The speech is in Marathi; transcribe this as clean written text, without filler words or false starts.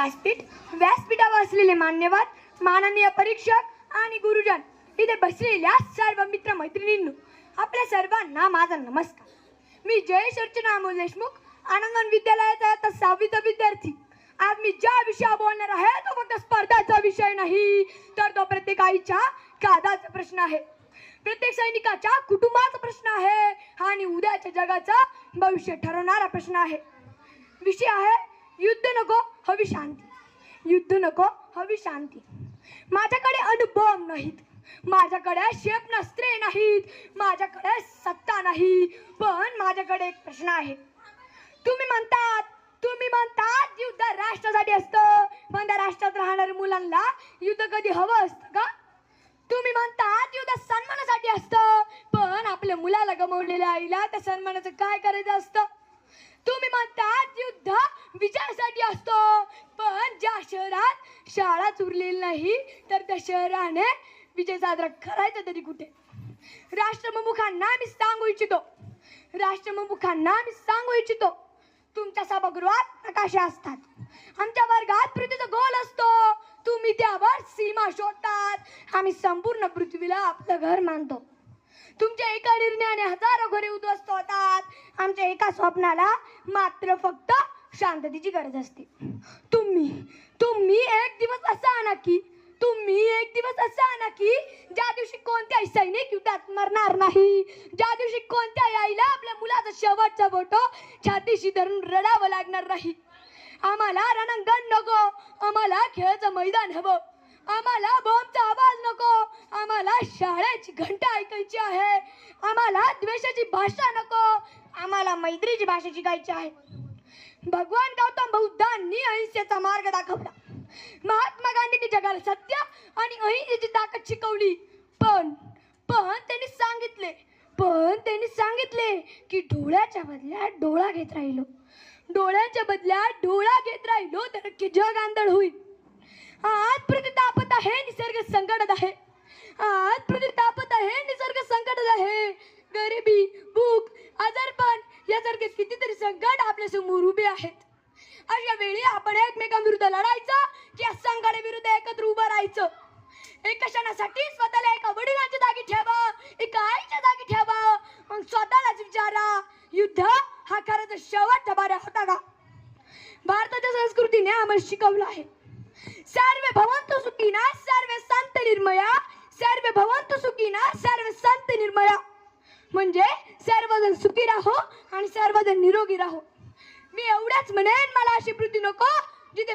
व्यासपीठावर असलेले मान्यवर, माननीय परीक्षक आणि गुरुजन, इथे बसलेल्या सर्व मित्र मैत्रिणींनो, आपल्या सर्वांना माझा नमस्कार. मी जयेश अर्चना अमोल देशमुख, आनंदवन विद्यालयाचा आता 6वीचा विद्यार्थी. आज मी ज्या विषयावर बोलणार आहे तो फक्त स्पर्धाचा विषय नाही, तर तो प्रत्येक आईच्या काळजाचा प्रश्न आहे, प्रत्येक सैनिकाच्या कुटुंबाचा प्रश्न आहे आणि उद्याच्या जगाचा भविष्य ठरवणारा प्रश्न आहे. विषय आहे युद्ध नको हवी शांती. युद्ध नको हवी शांती. माझ्याकडे अनुभव नाहीत, माझ्याकडे क्षेपणास्त्रे नाहीत, माझ्याकडे सत्ता नाही, पण माझ्याकडे एक प्रश्न आहे. तुम्ही म्हणतात युद्ध राष्ट्रासाठी असतं, पण त्या राष्ट्रात राहणाऱ्या मुलांना युद्ध कधी हवं असतं का? तुम्ही म्हणतात युद्ध सन्मानासाठी असतं, पण आपल्या मुलाला गमावलेल्या आईला त्या सन्मानाचं काय करायचं असतं? तुम्ही म्हणतात युद्ध विजयासाठी असतो, पण ज्या शहरात शाळाच उरलेली नाही तर त्या शहराने विजय साजरा करायचा तरी कुठे? राष्ट्रप्रमुखांना मी सांगू इच्छितो, तुमच्या सभागृहात नकाशे असतात, आमच्या वर्गात पृथ्वीचा गोल असतो, तुम्ही त्यावर सीमा शोधतात, आम्ही संपूर्ण पृथ्वीला आपलं घर मानतो. तुमच्या एका निर्णयाने हजारो घरे उद्ध्वस्त होतात, आमच्या एका स्वप्नाला मात्र फक्त शांततेची गरज असते. तुम्ही एक दिवस असा आणा की ज्या दिवशी कोणत्याही सैनिक युद्धात मरणार नाही, ज्या दिवशी कोणत्याही आईला आपल्या मुलाचा शेवटचा फोटो छातीशी धरून रडावं लागणार नाही. आम्हाला रणांगण नको, आम्हाला खेळाचं मैदान हवं, आम्हाला बॉम्बचा आवाज नको, आम्हाला शाळेची घंटा ऐकायची आहे, आम्हाला द्वेषाची भाषा नको, आम्हाला मैत्रीची भाषा शिकायची आहे. भगवान गौतम बुद्धांनी अहिंसेचा मार्ग दाखवला, महात्मा गांधींनी जगाला सत्य आणि अहिंसेची ताकद शिकवली, पण त्यांनी सांगितले की डोळ्याच्या बदल्यात डोळा घेत राहिलो तर जग आंधळ होईल. आज पृथ्वी तापत आहे, निसर्ग संकटात आहे. गरिबी, भूक, आजारपण यासारखे कितीतरी संकट आपल्या समोर उभे आहेत. अशा वेळी आपण एकमेकांविरुद्ध लढायचं की या संकटाविरुद्ध एकत्र उभं राहायचं? एका क्षणासाठी स्वतःला एका वडिलांच्या जागी ठेवा, एका आईच्या जागी ठेवा, मग स्वतःलाच विचारा, युद्ध हा खरंच शेवटचा पर्याय होता का? भारताच्या संस्कृतीने आम्हाला शिकवलं आहे, सर्वे भवन्तु सुखिनः सर्वे सन्तु निर्भया, सर्वे भवन्तु सुखिनः सर्वे सन्तु निर्भया, म्हणजे सर्वजण सुखी राहो आणि सर्वजण निरोगी राहो. मी एवढंच म्हणेन, मला अशी पृथ्वी नको,